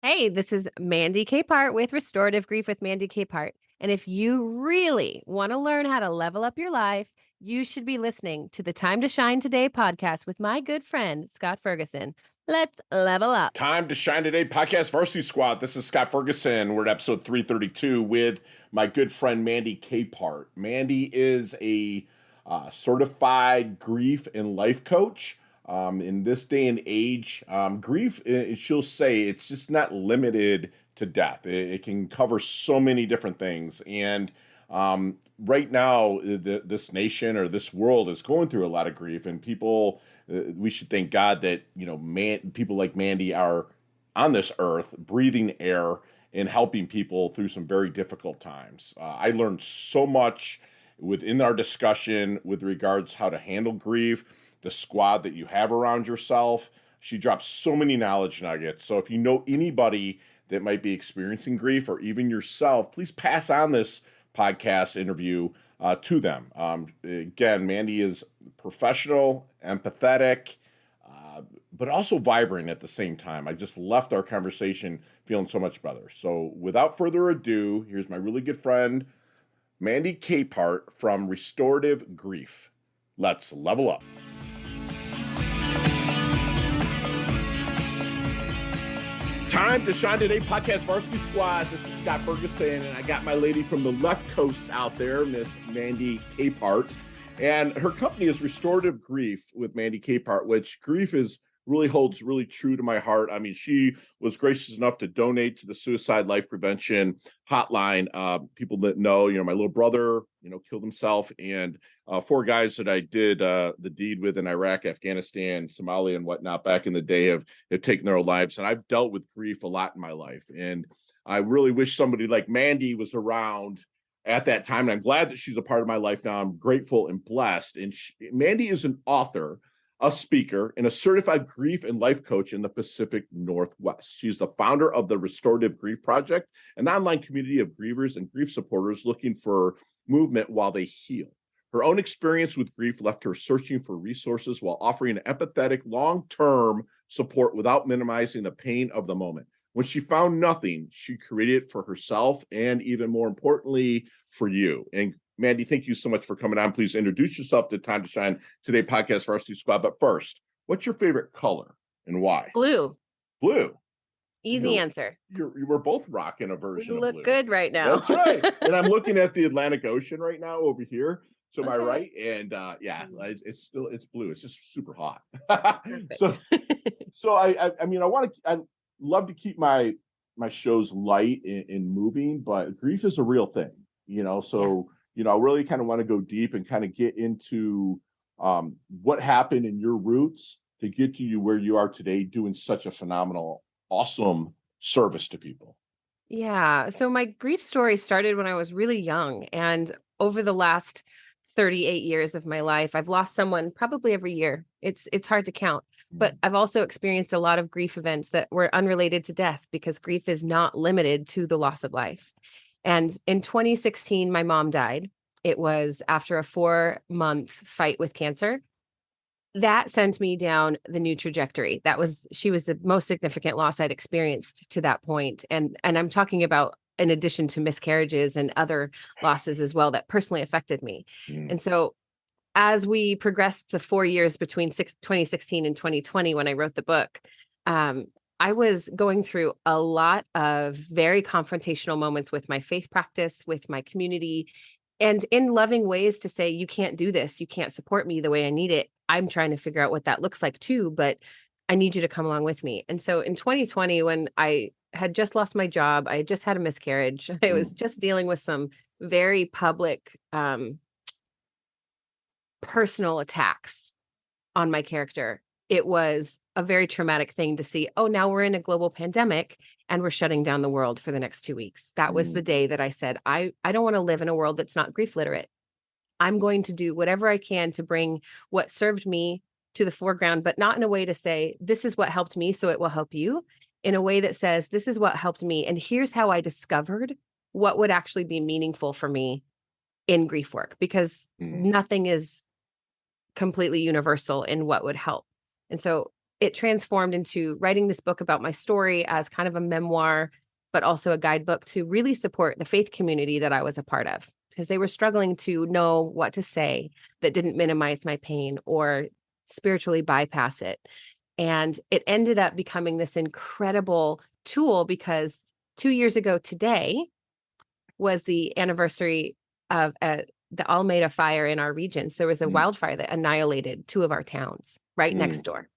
Hey, this is Mandy Capehart with Restorative Grief with Mandy Capehart. And if you really want to learn how to level up your life, you should be listening to the Time to Shine Today podcast with my good friend, Scott Ferguson. Let's level up. Time to Shine Today podcast Varsity Squad. This is Scott Ferguson. We're at episode 332 with my good friend Mandy Capehart. Mandy is a certified grief and life coach. In this day and age, grief, she'll say, it's just not limited to death. It can cover so many different things. And right now, this nation or this world is going through a lot of grief, and people, we should thank God that, people like Mandy are on this earth, breathing air and helping people through some very difficult times. I learned so much within our discussion with regards how to handle grief, the squad that you have around yourself. She drops so many knowledge nuggets. So if you know anybody that might be experiencing grief or even yourself, please pass on this podcast interview to them. Again, Mandy is professional, empathetic, but also vibrant at the same time. I just left our conversation feeling so much better. So without further ado, here's my really good friend, Mandy Capehart from Restorative Grief. Let's level up. Time to Shine Today podcast Varsity Squad. This is Scott Ferguson, and I got my lady from the left coast out there, Miss Mandy Capehart. And her company is Restorative Grief with Mandy Capehart, which grief holds really true to my heart. I mean, she was gracious enough to donate to the suicide life prevention hotline. People that know, my little brother, killed himself, and 4 guys that I did the deed with in Iraq, Afghanistan, Somalia, and whatnot back in the day have taken their own lives. And I've dealt with grief a lot in my life. And I really wish somebody like Mandy was around at that time. And I'm glad that she's a part of my life now. I'm grateful and blessed. And Mandy is an author, a speaker, and a certified grief and life coach in the Pacific Northwest. She's the founder of the Restorative Grief Project, an online community of grievers and grief supporters looking for movement while they heal. Her own experience with grief left her searching for resources while offering empathetic, long-term support without minimizing the pain of the moment. When she found nothing, she created it for herself and, even more importantly, for you. And Mandy, thank you so much for coming on. Please introduce yourself to Time to Shine Today podcast Varsity Squad. But first, what's your favorite color and why? Blue. Blue. Easy answer. You were both rocking a We version of look blue. good right now. That's right. And I'm looking at the Atlantic Ocean right now over here to my Okay. right. And it's blue. It's just super hot. So I love to keep my shows light and moving, but grief is a real thing, so I really kind of want to go deep and kind of get into what happened in your roots to get to you where you are today, doing such a phenomenal, awesome service to people. Yeah. So my grief story started when I was really young. And over the last 38 years of my life, I've lost someone probably every year. It's hard to count. But I've also experienced a lot of grief events that were unrelated to death, because grief is not limited to the loss of life. And in 2016, my mom died. It was after a 4-month fight with cancer. That sent me down the new trajectory. She was the most significant loss I'd experienced to that point. And I'm talking about in addition to miscarriages and other losses as well that personally affected me. And so as we progressed the 4 years between 2016 and 2020, when I wrote the book, I was going through a lot of very confrontational moments with my faith practice, with my community, and in loving ways to say, you can't do this. You can't support me the way I need it. I'm trying to figure out what that looks like too, but I need you to come along with me. And so in 2020, when I had just lost my job, I had just had a miscarriage. I was just dealing with some very public, personal attacks on my character. It was a very traumatic thing to see. Oh, now we're in a global pandemic and we're shutting down the world for the next 2 weeks. That was the day that I said, I don't want to live in a world that's not grief literate. I'm going to do whatever I can to bring what served me to the foreground, but not in a way to say, this is what helped me, so it will help you. In a way that says, this is what helped me, and here's how I discovered what would actually be meaningful for me in grief work, because nothing is completely universal in what would help. And so it transformed into writing this book about my story as kind of a memoir, but also a guidebook to really support the faith community that I was a part of, because they were struggling to know what to say that didn't minimize my pain or spiritually bypass it. And it ended up becoming this incredible tool because 2 years ago today was the anniversary of the Almeida fire in our region. So there was a wildfire that annihilated 2 of our towns right next door.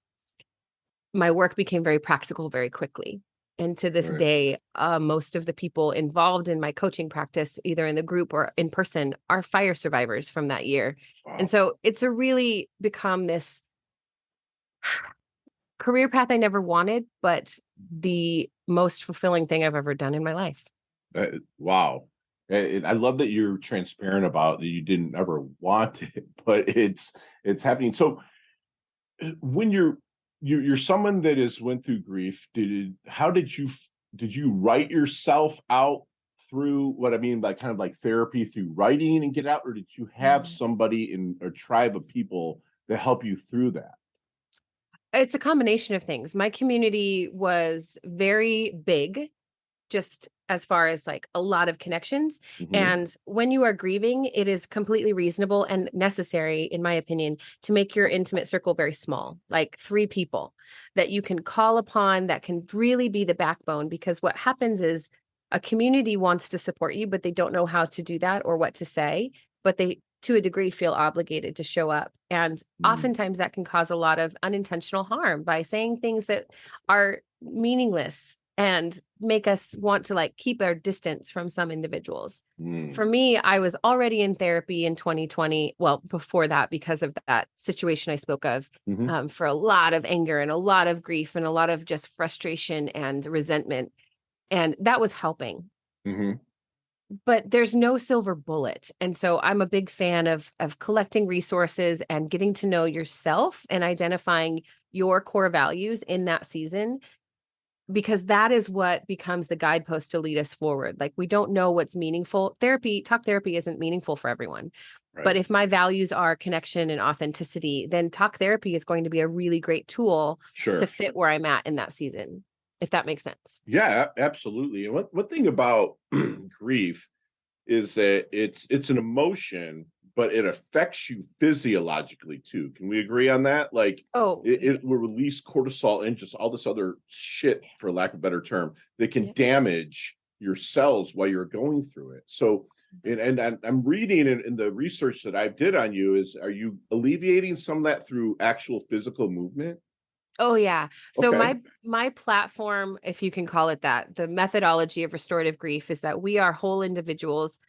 My work became very practical very quickly. And to this day, most of the people involved in my coaching practice, either in the group or in person, are fire survivors from that year. Wow. And so it's a really become this career path I never wanted, but the most fulfilling thing I've ever done in my life. Wow. And I love that you're transparent about that you didn't ever want it, but it's happening. So when you're someone that has went through grief, did you write yourself out through what I mean by kind of like therapy through writing and get out, or did you have somebody in a tribe of people that help you through that? It's a combination of things. My community was very big, just as far as like a lot of connections. And when you are grieving, it is completely reasonable and necessary, in my opinion, to make your intimate circle very small, like 3 people that you can call upon that can really be the backbone. Because what happens is a community wants to support you, but they don't know how to do that or what to say, but they, to a degree, feel obligated to show up. And oftentimes that can cause a lot of unintentional harm by saying things that are meaningless and make us want to like keep our distance from some individuals. For me, I was already in therapy in 2020. Well, before that, because of that situation I spoke of, for a lot of anger and a lot of grief and a lot of just frustration and resentment. And that was helping. But there's no silver bullet. And so I'm a big fan of collecting resources and getting to know yourself and identifying your core values in that season, because that is what becomes the guidepost to lead us forward. Like, we don't know what's meaningful. Talk therapy isn't meaningful for everyone. Right. But if my values are connection and authenticity, then talk therapy is going to be a really great tool to fit where I'm at in that season, if that makes sense. Yeah, absolutely. And one thing about grief is that it's an emotion, but it affects you physiologically too. Can we agree on that? Like, it will release cortisol and just all this other shit, for lack of a better term, that can damage your cells while you're going through it. So, and I'm reading in the research that I did on you are you alleviating some of that through actual physical movement? Oh yeah. So my platform, if you can call it that, the methodology of restorative grief is that we are whole individuals,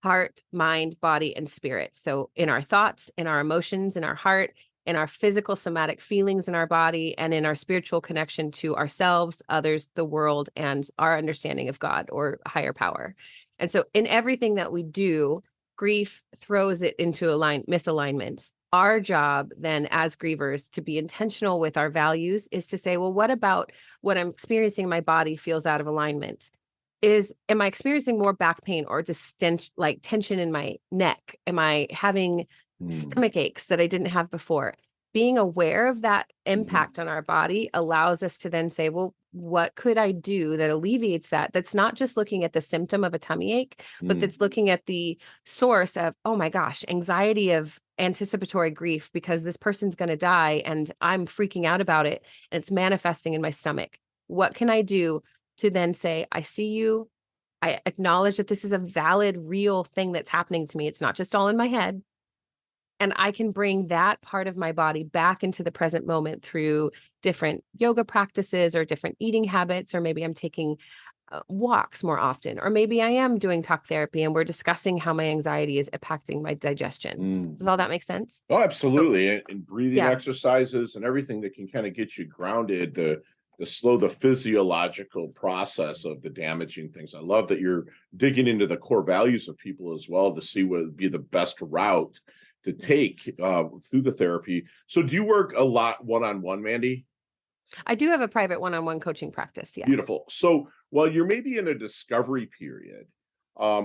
heart, mind, body, and spirit. So in our thoughts, in our emotions, in our heart, in our physical somatic feelings in our body, and in our spiritual connection to ourselves, others, the world, and our understanding of God or higher power. And so in everything that we do, grief throws it into misalignment. Our job then as grievers to be intentional with our values is to say, well, what about what I'm experiencing in my body feels out of alignment? Am I experiencing more back pain or like tension in my neck? Am I having stomach aches that I didn't have before? Being aware of that impact on our body allows us to then say, well, what could I do that alleviates that? That's not just looking at the symptom of a tummy ache, but that's looking at the source of, oh my gosh, anxiety of anticipatory grief because this person's going to die and I'm freaking out about it and it's manifesting in my stomach. What can I do to then say, I see you. I acknowledge that this is a valid, real thing that's happening to me. It's not just all in my head. And I can bring that part of my body back into the present moment through different yoga practices or different eating habits, or maybe I'm taking walks more often, or maybe I am doing talk therapy and we're discussing how my anxiety is impacting my digestion. Does all that make sense? Oh, absolutely. And breathing exercises and everything that can kind of get you grounded to slow the physiological process of the damaging things. I love that you're digging into the core values of people as well to see what would be the best route to take through the therapy. So do you work a lot one-on-one, Mandy? I do have a private one-on-one coaching practice. Yeah. Beautiful. So while you're maybe in a discovery period,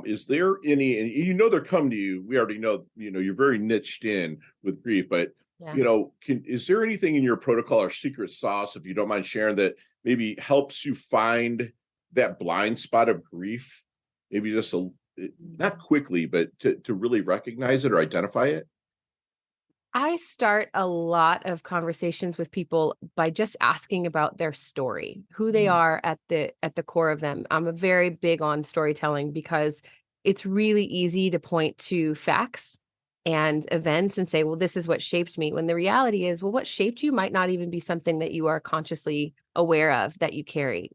is there any, and they're coming to you, we already know, you're very niched in with grief, but Yeah. is there anything in your protocol or secret sauce, if you don't mind sharing, that maybe helps you find that blind spot of grief? Maybe just not quickly, but to really recognize it or identify it? I start a lot of conversations with people by just asking about their story, who they Mm. are at the core of them. I'm a very big on storytelling because it's really easy to point to facts and events and say, well, this is what shaped me. When the reality is, well, what shaped you might not even be something that you are consciously aware of that you carry.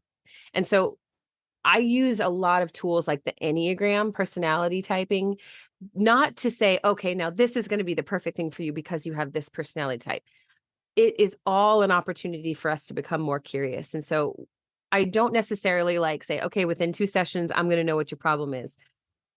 And so I use a lot of tools like the Enneagram personality typing, not to say, okay, now this is going to be the perfect thing for you because you have this personality type. It is all an opportunity for us to become more curious. And so I don't necessarily like say, okay, within 2 sessions, I'm going to know what your problem is.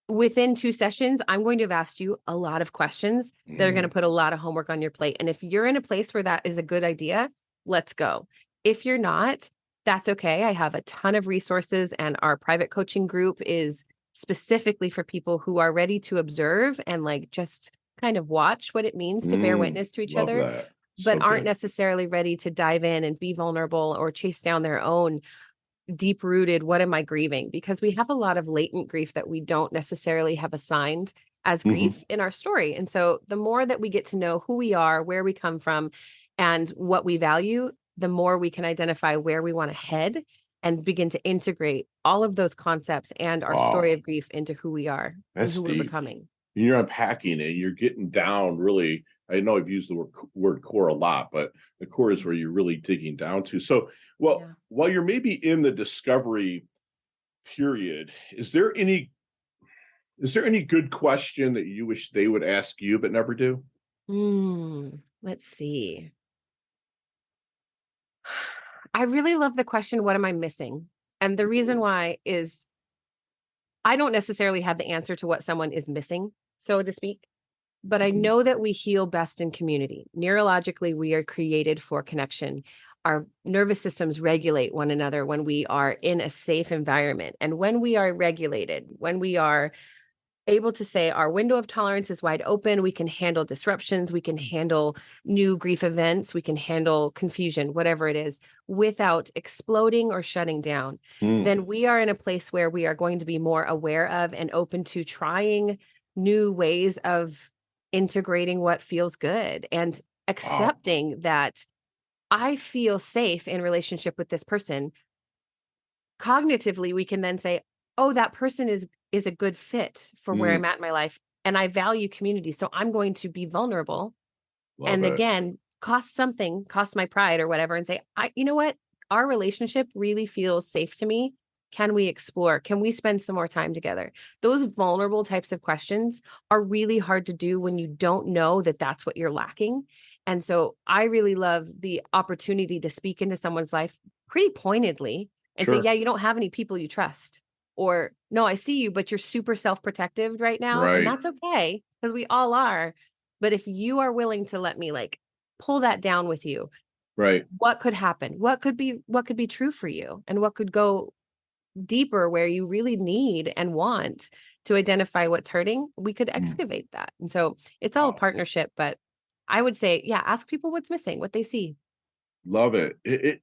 Within 2 sessions, I'm going to have asked you a lot of questions that are going to Mm. put a lot of homework on your plate. And if you're in a place where that is a good idea, let's go. If you're not, that's okay. I have a ton of resources, and our private coaching group is specifically for people who are ready to observe and like just kind of watch what it means to bear Mm. witness to each Love other, that. but So aren't good. necessarily ready to dive in and be vulnerable or chase down their own deep rooted, what am I grieving? Because we have a lot of latent grief that we don't necessarily have assigned as Hmm. grief in our story. And so the more that we get to know who we are, where we come from, and what we value, the more we can identify where we want to head and begin to integrate all of those concepts and our story Wow, of grief into who we are and that's who we're deep. becoming. You're unpacking it. You're getting down really. I know I've used the word core a lot, but the core is Mhm. where you're really digging down to. So, well, Yeah. while you're maybe in the discovery period, is there any good question that you wish they would ask you but never do? Let's see. I really love the question, what am I missing? And the reason why is I don't necessarily have the answer to what someone is missing, so to speak, but I Mhm. know that we heal best in community. Neurologically, we are created for connection. Our nervous systems regulate one another when we are in a safe environment. And when we are regulated, when we are able to say our window of tolerance is wide open, we can handle disruptions, we can handle new grief events, we can handle confusion, whatever it is, without exploding or shutting down, Mm. then we are in a place where we are going to be more aware of and open to trying new ways of integrating what feels good and Wow. accepting that I feel safe in relationship with this person. Cognitively, we can then say, "Oh, that person is a good fit for where I'm Mm. at in my life, and I value community, so I'm going to be vulnerable." Love And it. again, cost my pride or whatever, and say, you know what? Our relationship really feels safe to me. Can we explore? Can we spend some more time together?" Those vulnerable types of questions are really hard to do when you don't know that that's what you're lacking. And so I really love the opportunity to speak into someone's life pretty pointedly and say, Sure. yeah, you don't have any people you trust. Or, no, I see you, but you're super self protective right now. And Right. that's okay because we all are. But if you are willing to let me like pull that down with you, Right. what could happen? What could be true for you? And what could go deeper where you really need and want to identify what's hurting? We could Mm. excavate that. And so it's all a Wow. partnership, but I would say, yeah, ask people what's missing, what they see. Love it.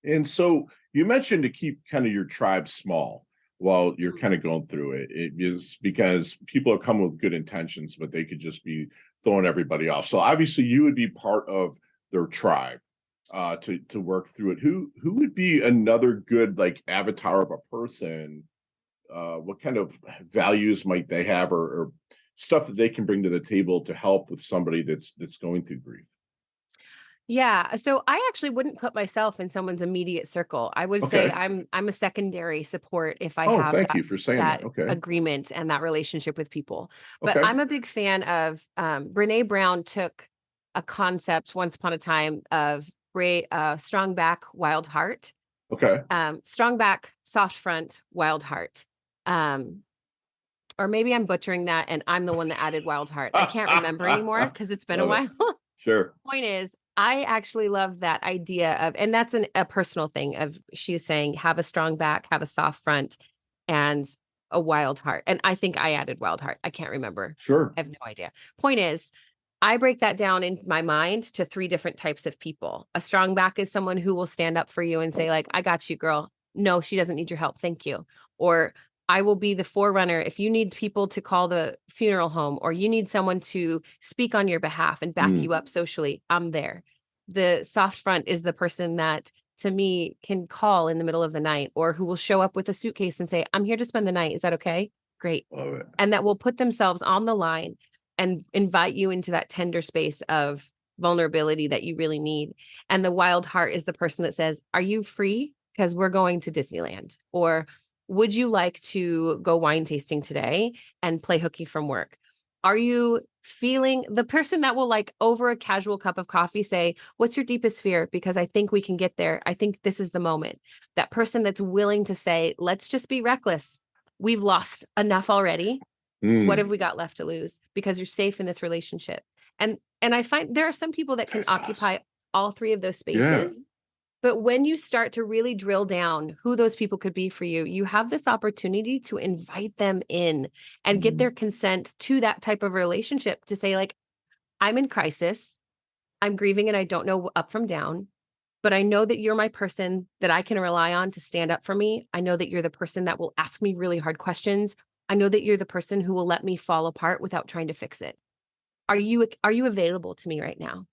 And so you mentioned to keep kind of your tribe small while you're Mm. kind of going through it. It is because people are coming with good intentions, but they could just be throwing everybody off. So obviously you would be part of their tribe to work through it. Who would be another good like avatar of a person? What kind of values might they have or stuff that they can bring to the table to help with somebody that's going through grief? Yeah, so I actually wouldn't put myself in someone's immediate circle. I would say Okay. I'm a secondary support if I Oh, have thank you for saying that. that Okay. agreement and that relationship with people. But Okay. I'm a big fan of Brene Brown took a concept once upon a time of strong back, wild heart, Okay. strong back, soft front, wild heart. Um, or maybe I'm butchering that and I'm the one that added wild heart. I can't remember anymore because it's been a Love it. while. Sure. Point is, I actually love that idea of, and that's a personal thing of she's saying, have a strong back, have a soft front, and a wild heart. And I think I added wild heart. I can't remember. Sure. I have no idea. Point is, I break that down in my mind to three different types of people. A strong back is someone who will stand up for you and say, like, I got you, girl. No, she doesn't need your help. Thank you. Or I will be the forerunner. If you need people to call the funeral home or you need someone to speak on your behalf and back you up socially, I'm there. The soft front is the person that to me can call in the middle of the night or who will show up with a suitcase and say, I'm here to spend the night. Is that okay? Great. Love it. And that will put themselves on the line and invite you into that tender space of vulnerability that you really need. And the wild heart is the person that says, are you free? Because we're going to Disneyland. Or would you like to go wine tasting today and play hooky from work? Are you feeling the person that will, like, over a casual cup of coffee say, what's your deepest fear? Because I think we can get there. I think this is the moment. That person that's willing to say, let's just be reckless. We've lost enough already. What have we got left to lose? Because you're safe in this relationship. And I find there are some people that can occupy all three of those spaces. But when you start to really drill down who those people could be for you, you have this opportunity to invite them in and get their consent to that type of relationship to say, like, I'm in crisis, I'm grieving, and I don't know up from down, but I know that you're my person that I can rely on to stand up for me. I know that you're the person that will ask me really hard questions. I know that you're the person who will let me fall apart without trying to fix it. Are you available to me right now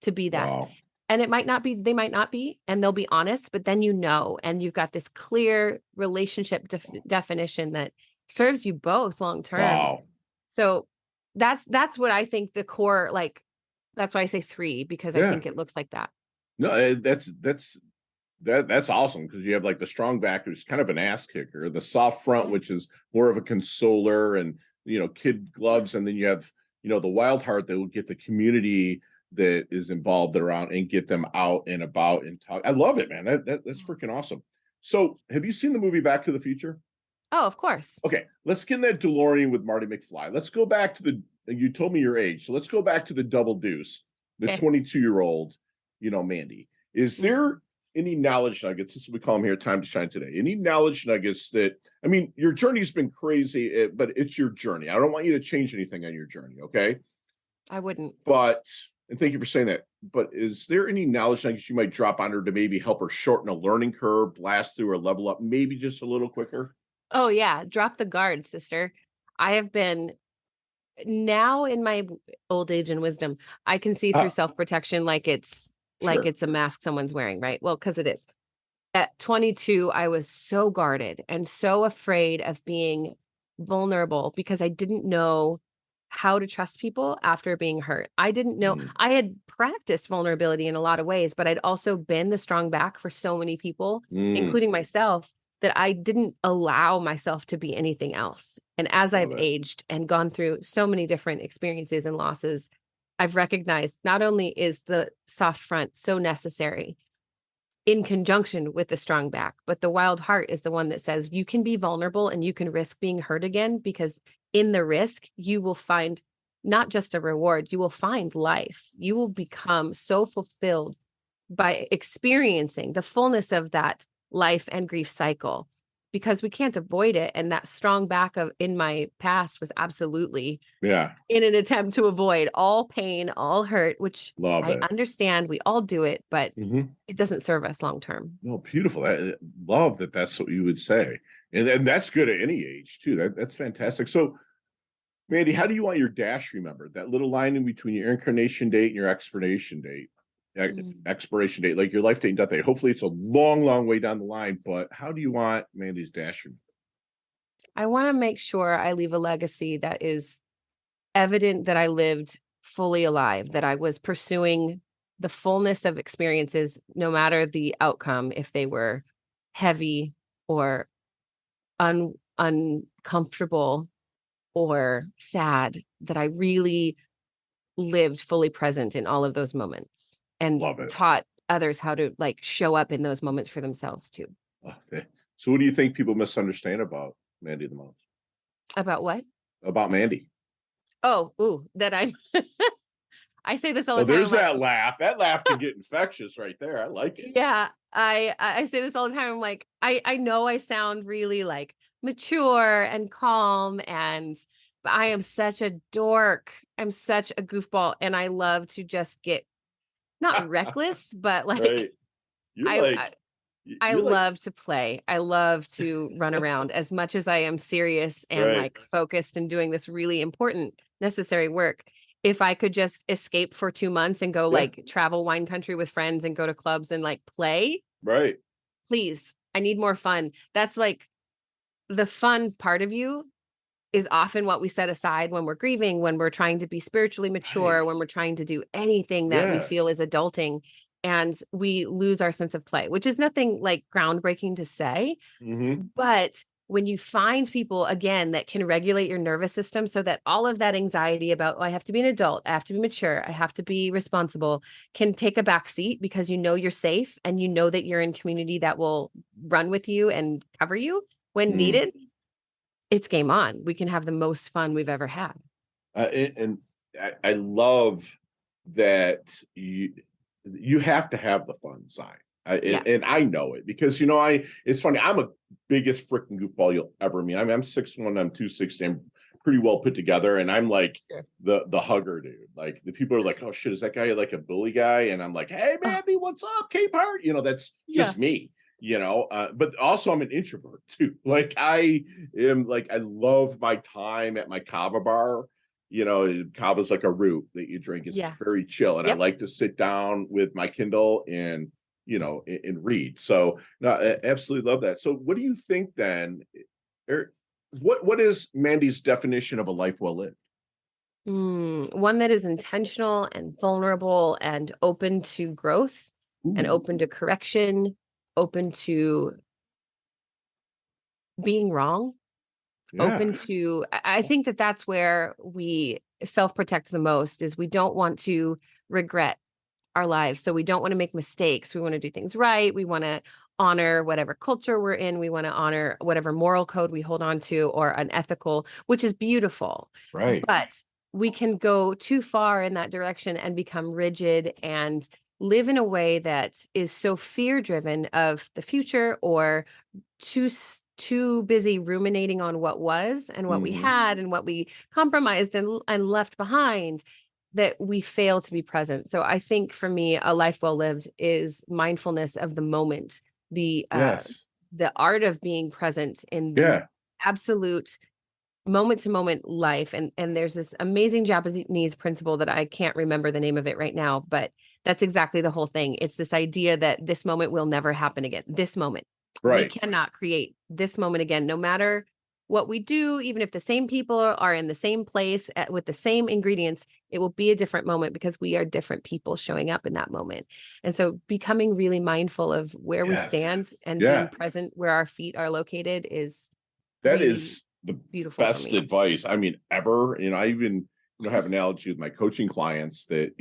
to be that? Wow. And it might not be, they might not be, and they'll be honest, but then and you've got this clear relationship definition that serves you both long term. Wow. So that's what I think the core, like, that's why I say three, because I think it looks like that. No, that's awesome because you have like the strong back who's kind of an ass kicker, the soft front, which is more of a consoler and kid gloves, and then you have the wild heart that will get the community that is involved around and get them out and about and talk. I love it, man. That's freaking awesome. So, have you seen the movie Back to the Future? Oh, of course. Okay, let's get in that DeLorean with Marty McFly. Let's go back to you told me your age, so let's go back to the double deuce, the 22-year-old, Mandy. Is there any knowledge nuggets? This is what we call them here, Time to Shine Today. Any knowledge nuggets that, I mean, your journey's been crazy, but it's your journey. I don't want you to change anything on your journey, okay? I wouldn't. And thank you for saying that. But is there any knowledge nuggets you might drop on her to maybe help her shorten a learning curve, blast through, or level up maybe just a little quicker? Oh, yeah. Drop the guard, sister. I have been now in my old age and wisdom, I can see through self-protection like it's a mask someone's wearing, right? Well, because it is. At 22, I was so guarded and so afraid of being vulnerable because I didn't know how to trust people after being hurt. I didn't know. I had practiced vulnerability in a lot of ways, but I'd also been the strong back for so many people, including myself, that I didn't allow myself to be anything else. And as I've aged and gone through so many different experiences and losses, I've recognized not only is the soft front so necessary in conjunction with the strong back, but the wild heart is the one that says you can be vulnerable and you can risk being hurt again, because in the risk, you will find not just a reward, you will find life. You will become so fulfilled by experiencing the fullness of that life and grief cycle, because we can't avoid it. And that strong back in my past was absolutely in an attempt to avoid all pain, all hurt, which I understand. We all do it, but it doesn't serve us long term. No, beautiful. I love that. That's what you would say. And that's good at any age too. That's fantastic. So, Mandy, how do you want your dash remembered? That little line in between your incarnation date and your expiration date. Expiration date, like your life date and death date. Hopefully it's a long, long way down the line, but how do you want Mandy's dash remembered? I want to make sure I leave a legacy that is evident that I lived fully alive, that I was pursuing the fullness of experiences, no matter the outcome, if they were heavy or uncomfortable or sad, that I really lived fully present in all of those moments and taught others how to show up in those moments for themselves too. Okay. So what do you think people misunderstand about Mandy the most? About what? About Mandy. That I'm I say this all the time. There's that laugh. That laugh can get infectious right there. I like it. Yeah. I say this all the time. I'm like, I know I sound really mature and calm, but I am such a dork. I'm such a goofball, and I love to just get not reckless, but like Right. You're I, like I I you're like love to play. I love to run around as much as I am serious and right. like focused and doing this really important, necessary work. If I could just escape for 2 months and go Yeah. like travel wine country with friends and go to clubs and like play, Right. please, I need more fun. That's like the fun part of you is often what we set aside when we're grieving, when we're trying to be spiritually mature, Right. when we're trying to do anything that we Yeah. feel is adulting. And we lose our sense of play, which is nothing like groundbreaking to say. Hmm. But when you find people again that can regulate your nervous system so that all of that anxiety about, oh, I have to be an adult, I have to be mature, I have to be responsible, can take a back seat because you know you're safe and you know that you're in community that will run with you and cover you when Mm. needed, it's game on. We can have the most fun we've ever had. And I love that you have to have the fun side. Yeah. And I know it because it's funny. I'm a biggest freaking goofball you'll ever meet. I'm 6'1", I'm 260. I'm pretty well put together, and I'm like Sure. the hugger dude. Like the people are like, "Oh shit, is that guy like a bully guy?" And I'm like, "Hey, Oh, Mandy, what's up, Capehart?" That's yeah. just me. But also I'm an introvert too. Like I am like I love my time at my kava bar. Kava is like a root that you drink. It's Yeah. very chill, and I Yep. like to sit down with my Kindle and and read. So no, I absolutely love that. So what do you think then? er, what is Mandy's definition of a life well lived? One that is intentional and vulnerable and open to growth and Ooh, open to correction, open to being wrong, yeah, open to, I think that that's where we self-protect the most is we don't want to regret our lives. So we don't want to make mistakes. We want to do things right. We want to honor whatever culture we're in. We want to honor whatever moral code we hold on to or an ethical, which is beautiful. right. But we can go too far in that direction and become rigid and live in a way that is so fear driven of the future or too busy ruminating on what was and what we Hmm. had and what we compromised and left behind that we fail to be present. So I think for me, a life well lived is mindfulness of the moment, the uh, Yes. the art of being present in the Yeah. absolute moment to moment life. And there's this amazing Japanese principle that I can't remember the name of it right now, but that's exactly the whole thing. It's this idea that this moment will never happen again. This moment. We Right. cannot create this moment again, no matter what we do, even if the same people are in the same place with the same ingredients, it will be a different moment because we are different people showing up in that moment. And so becoming really mindful of where we Yes. stand and being Yeah. present where our feet are located is That really is the beautiful for best me. advice. I mean, ever. I even have an analogy with my coaching clients that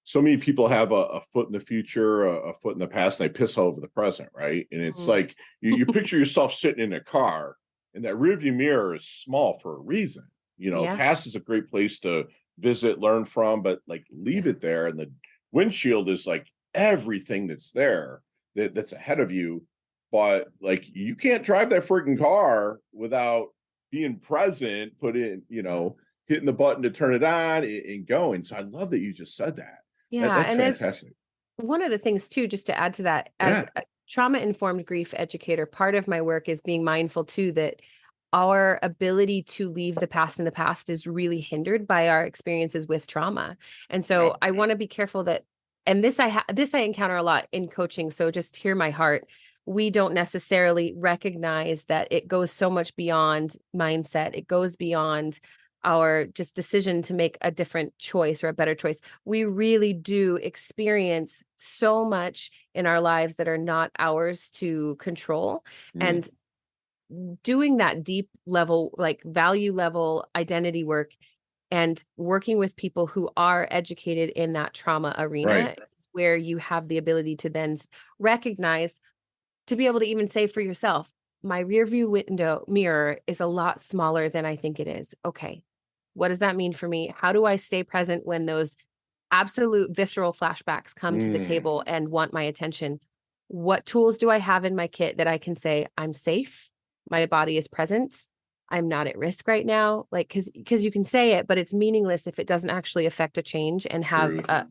so many people have a foot in the future, a foot in the past, and they piss all over the present, right? And it's Mm. like you picture yourself sitting in a car, and that rearview mirror is small for a reason. Yeah. Past is a great place to visit, learn from, but like leave Yeah. it there, and the windshield is like everything that's there that's ahead of you. But like you can't drive that freaking car without being present, hitting the button to turn it on and going. So I love that you just said that. Yeah. That's And as fantastic. one of the things too, just to add to that, as Yeah. a trauma-informed grief educator, part of my work is being mindful too that our ability to leave the past in the past is really hindered by our experiences with trauma. And so Yep. I want to be careful that, and this I encounter a lot in coaching. So just hear my heart. We don't necessarily recognize that it goes so much beyond mindset. It goes beyond our just decision to make a different choice or a better choice. We really do experience so much in our lives that are not ours to control. Mm. And doing that deep level, like value level identity work and working with people who are educated in that trauma Right. arena, where you have the ability to then recognize, to be able to even say for yourself, my rear view window mirror is a lot smaller than I think it is. Okay. What does that mean for me? How do I stay present when those absolute visceral flashbacks come to the Mm. table and want my attention? What tools do I have in my kit that I can say, I'm safe, my body is present, I'm not at risk right now. Like, because you can say it, but it's meaningless if it doesn't actually affect a change and have Truth. an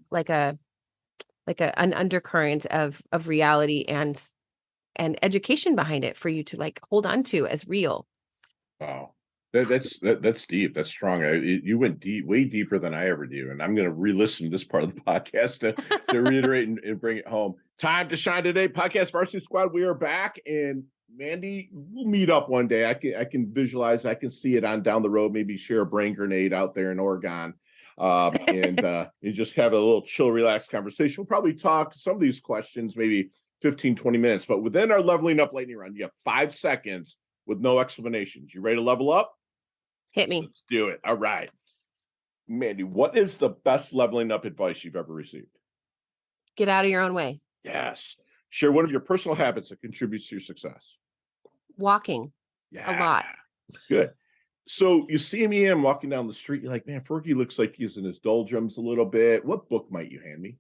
undercurrent of reality and education behind it for you to like hold on to as real. Wow. That's deep. That's strong. You went deep, way deeper than I ever do. And I'm going to re-listen to this part of the podcast to reiterate and bring it home. Time to shine today. Podcast Varsity Squad. We are back, and Mandy, we'll meet up one day. I can visualize. I can see it on down the road. Maybe share a brain grenade out there in Oregon, and just have a little chill, relaxed conversation. We'll probably talk some of these questions, maybe 15, 20 minutes. But within our leveling up lightning round, you have 5 seconds with no explanations. You ready to level up? Hit me. Let's do it. All right. Mandy, what is the best leveling up advice you've ever received? Get out of your own way. Yes. Share one of your personal habits that contributes to your success. Walking. Yeah. A lot. Good. So you see me, I'm walking down the street. You're like, man, Fergie looks like he's in his doldrums a little bit. What book might you hand me?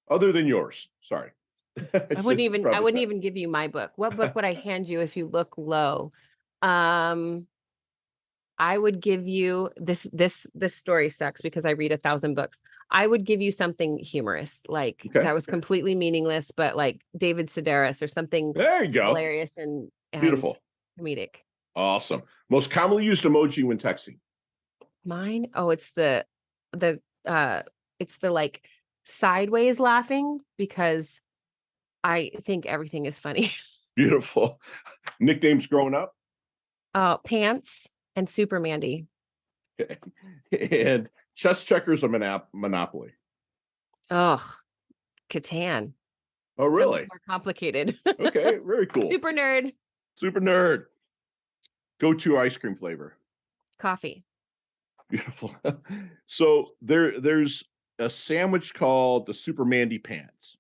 Other than yours. Sorry. I wouldn't even give you my book. What book would I hand you if you look low? I would give you this story sucks because I read 1,000 books. I would give you something humorous, like that was completely meaningless, but like David Sedaris or something. There you go. Hilarious and beautiful, comedic. Awesome. Most commonly used emoji when texting. Mine? Oh, it's the like sideways laughing because I think everything is funny. Beautiful. Nicknames growing up? Pants and Super Mandy. Okay. And chess, checkers, or Monopoly? Oh, Catan. Oh, really? Something more complicated. Okay, very cool. Super nerd. Super nerd. Go-to ice cream flavor? Coffee. Beautiful. So there's a sandwich called the Super Mandy Pants.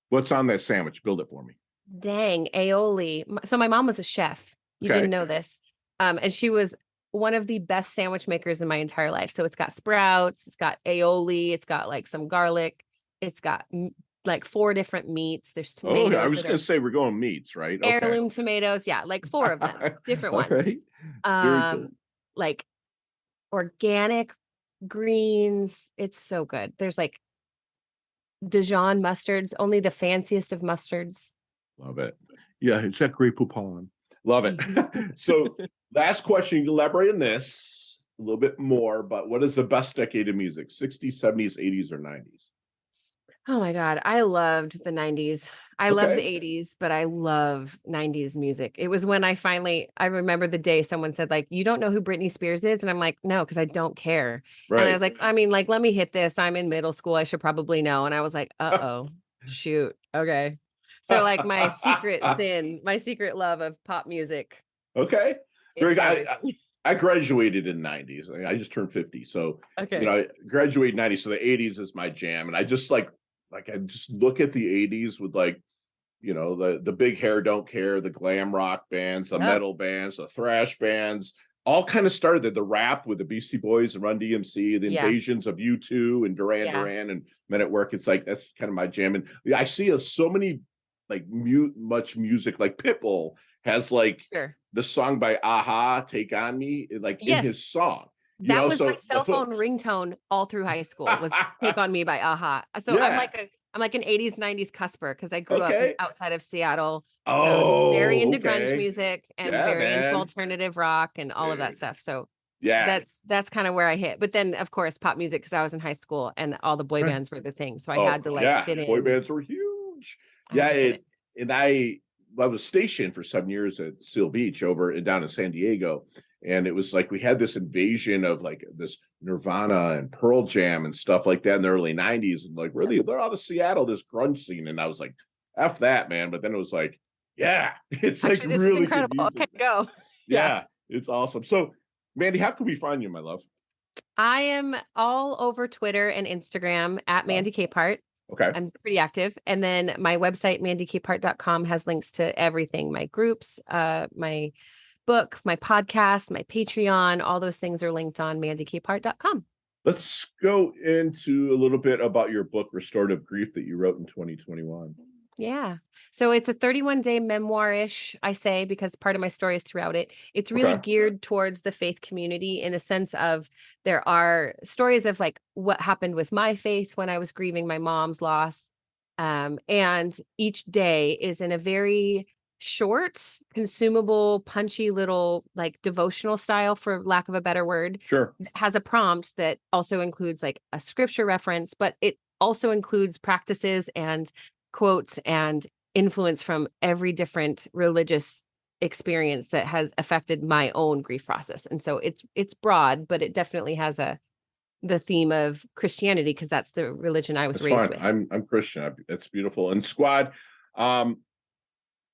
What's on that sandwich? Build it for me. Dang, aioli. So my mom was a chef. You didn't know this. And she was one of the best sandwich makers in my entire life. So it's got sprouts, it's got aioli, it's got like some garlic, it's got like 4 different meats. There's tomatoes. Oh, I was going to say we're going meats, right? Heirloom tomatoes. Yeah, like 4 of them, different ones. Right. Very cool. Like organic greens. It's so good. There's like Dijon mustards, only the fanciest of mustards. Love it. Yeah, it's that Grey Poupon. Love it. So last question, you elaborate on this a little bit more, but what is the best decade of music? 60s, 70s, 80s, or 90s? Oh my God. I loved the 90s. I love the 80s, but I love 90s music. It was when I remember the day someone said, like, you don't know who Britney Spears is? And I'm like, no, because I don't care. Right. And I was like, I mean, like, let me hit this. I'm in middle school. I should probably know. And I was like, shoot. Okay. So like my secret sin, my secret love of pop music. Okay. Very good. I graduated in 90s. I just turned 50. So, I graduated in 90s. So the 80s is my jam. And I just I just look at the 80s with like, the big hair don't care, the glam rock bands, the metal bands, the thrash bands, all kind of started the rap with the Beastie Boys and Run DMC, the invasions of U2 and Duran Duran and Men at Work. It's like, that's kind of my jam. And I see so many like much music, like Pitbull has like the song by Aha, Take On Me, like in his song. That was my cell phone ringtone all through high school was Take On Me by Aha. So I'm like an 80s, 90s cusper because I grew up outside of Seattle. So I was very into grunge music and very into alternative rock and all of that stuff. So that's kind of where I hit. But then of course pop music because I was in high school and all the boy bands were the thing. So I had to fit in. Boy bands were huge. And I was stationed for 7 years at Seal Beach down in San Diego. And it was like we had this invasion of like this Nirvana and Pearl Jam and stuff like that in the early 90s. And like, really, they're out of Seattle, this grunge scene. And I was like, F that, man. But then it was like, it's actually, like really incredible. Okay, go. Yeah, it's awesome. So, Mandy, how can we find you, my love? I am all over Twitter and Instagram at Mandy Capehart. Okay. I'm pretty active. And then my website, mandykapehart.com, has links to everything. My groups, my book, my podcast, my Patreon, all those things are linked on mandykapehart.com. Let's go into a little bit about your book, Restorative Grief, that you wrote in 2021. Yeah. So it's a 31-day memoir-ish, I say, because part of my story is throughout it. It's really Okay. geared towards the faith community in a sense of there are stories of like what happened with my faith when I was grieving my mom's loss. And each day is in a very short, consumable, punchy little like devotional style, for lack of a better word. Sure. Has a prompt that also includes like a scripture reference, but it also includes practices and quotes and influence from every different religious experience that has affected my own grief process. And so it's broad, but it definitely has the theme of Christianity because that's the religion I was That's raised fine. with. I'm Christian. That's beautiful. And squad, um,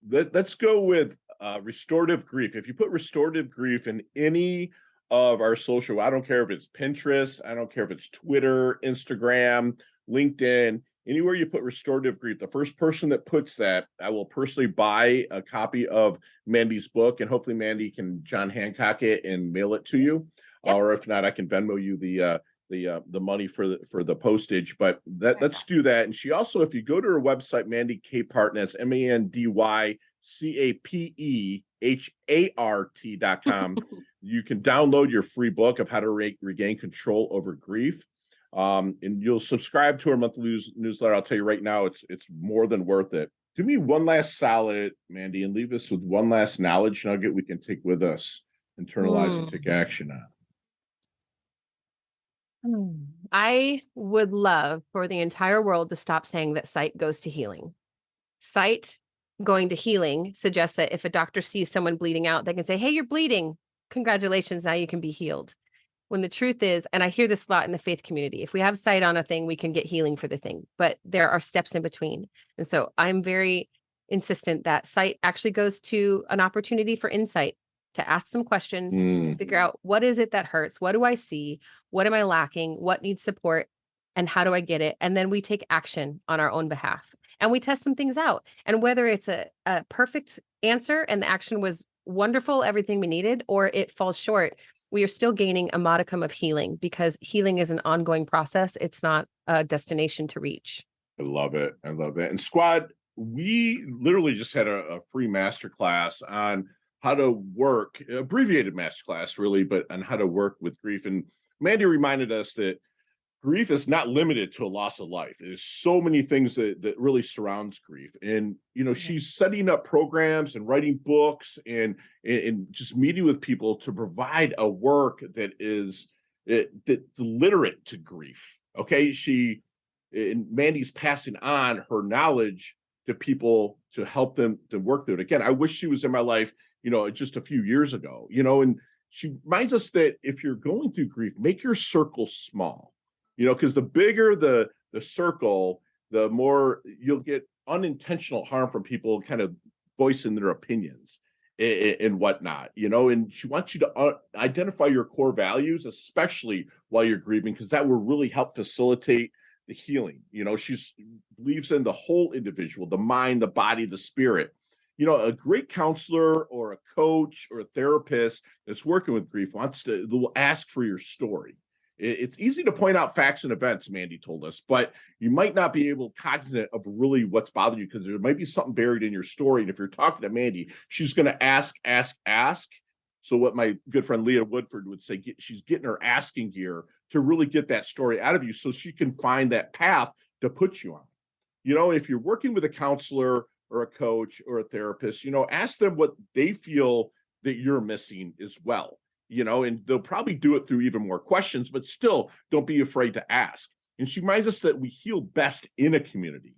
let's go with restorative grief. If you put restorative grief in any of our social, I don't care if it's Pinterest, I don't care if it's Twitter, Instagram, LinkedIn, anywhere you put restorative grief, the first person that puts that, I will personally buy a copy of Mandy's book, and hopefully Mandy can John Hancock it and mail it to you. Yep. Or if not, I can Venmo you the money for the postage. But let's do that. And she also, if you go to her website, Mandy Capehart, and that's MandyCapehart.com, you can download your free book of how to regain control over grief. And you'll subscribe to our monthly newsletter. I'll tell you right now, it's more than worth it. Do me one last solid, Mandy, and leave us with one last knowledge nugget we can take with us, internalize, and take action on. I would love for the entire world to stop saying that sight goes to healing. Sight going to healing suggests that if a doctor sees someone bleeding out, they can say, "Hey, you're bleeding. Congratulations, now you can be healed." When the truth is, and I hear this a lot in the faith community, if we have sight on a thing, we can get healing for the thing, but there are steps in between. And so I'm very insistent that sight actually goes to an opportunity for insight, to ask some questions, to figure out what is it that hurts? What do I see? What am I lacking? What needs support? And how do I get it? And then we take action on our own behalf and we test some things out. And whether it's a perfect answer and the action was wonderful, everything we needed, or it falls short, we are still gaining a modicum of healing because healing is an ongoing process. It's not a destination to reach. I love it. I love it. And squad, we literally just had a free masterclass on how to work, abbreviated masterclass really, but on how to work with grief. And Mandy reminded us that grief is not limited to a loss of life. There's so many things that really surrounds grief. And, she's setting up programs and writing books and just meeting with people to provide a work that is that's literate to grief. Okay. And Mandy's passing on her knowledge to people to help them to work through it. Again, I wish she was in my life, just a few years ago, and she reminds us that if you're going through grief, make your circle small, because the bigger the circle, the more you'll get unintentional harm from people kind of voicing their opinions and whatnot, and she wants you to identify your core values, especially while you're grieving, because that will really help facilitate the healing. She believes in the whole individual, the mind, the body, the spirit. A great counselor or a coach or a therapist that's working with grief will ask for your story. It's easy to point out facts and events, Mandy told us, but you might not be able cognizant of really what's bothering you because there might be something buried in your story. And if you're talking to Mandy, she's going to ask. So what my good friend Leah Woodford would say, she's getting her asking gear to really get that story out of you so she can find that path to put you on. If you're working with a counselor or a coach or a therapist, ask them what they feel that you're missing as well, and they'll probably do it through even more questions, but still don't be afraid to ask. And she reminds us that we heal best in a community.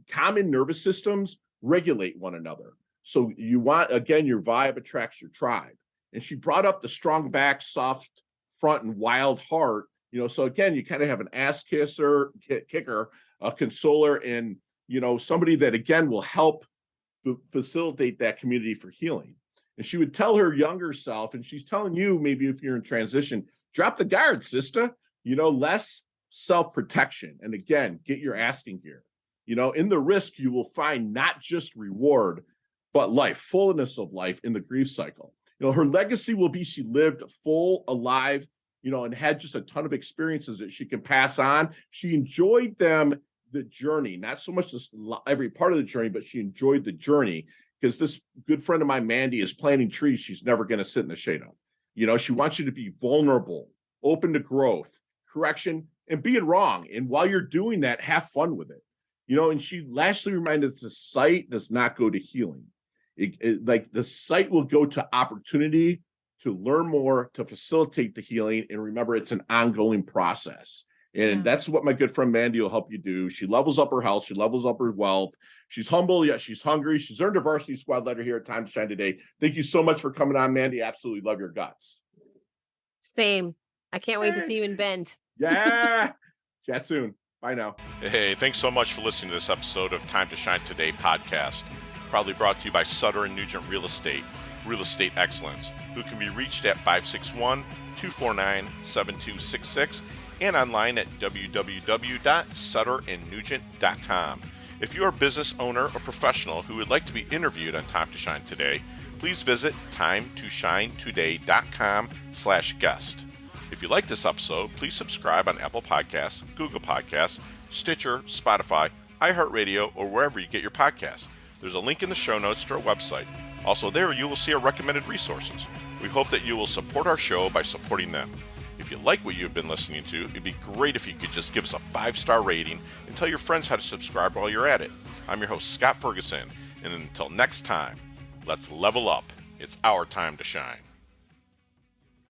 Common nervous systems regulate one another. So your vibe attracts your tribe. And she brought up the strong back, soft front, and wild heart. So again, you kind of have an ass kicker, a consoler, and somebody that again will help facilitate that community for healing. And she would tell her younger self, and she's telling you, maybe if you're in transition, drop the guard, sister. Less self-protection. And again, get your asking gear. In the risk, you will find not just reward, but life, fullness of life in the grief cycle. Her legacy will be she lived full, alive, and had just a ton of experiences that she can pass on. She enjoyed them the journey, not so much every part of the journey, but she enjoyed the journey because this good friend of mine, Mandy, is planting trees she's never going to sit in the shade of. You know, she wants you to be vulnerable, open to growth, correction, and being wrong. And while you're doing that, have fun with it. You know, and she lastly reminded us the sight does not go to healing. Like the sight will go to opportunity to learn more, to facilitate the healing. And remember, it's an ongoing process. And that's what my good friend Mandy will help you do. She levels up her health. She levels up her wealth. She's humble, yet she's hungry. She's earned a varsity squad letter here at Time to Shine today. Thank you so much for coming on, Mandy. Absolutely love your guts. Same. I can't wait to see you in Bend. Yeah. Chat soon. Bye now. Hey, thanks so much for listening to this episode of Time to Shine Today podcast. Proudly brought to you by Sutter & Nugent Real Estate Excellence, who can be reached at 561-249-7266 and online at www.sutterandnugent.com. If you're a business owner or professional who would like to be interviewed on Time to Shine Today, please visit timetoshinetoday.com/guest. If you like this episode, please subscribe on Apple Podcasts, Google Podcasts, Stitcher, Spotify, iHeartRadio, or wherever you get your podcasts. There's a link in the show notes to our website. Also there, you will see our recommended resources. We hope that you will support our show by supporting them. If you like what you've been listening to, it'd be great if you could just give us a 5-star rating and tell your friends how to subscribe while you're at it. I'm your host, Scott Ferguson, and until next time, let's level up. It's our time to shine.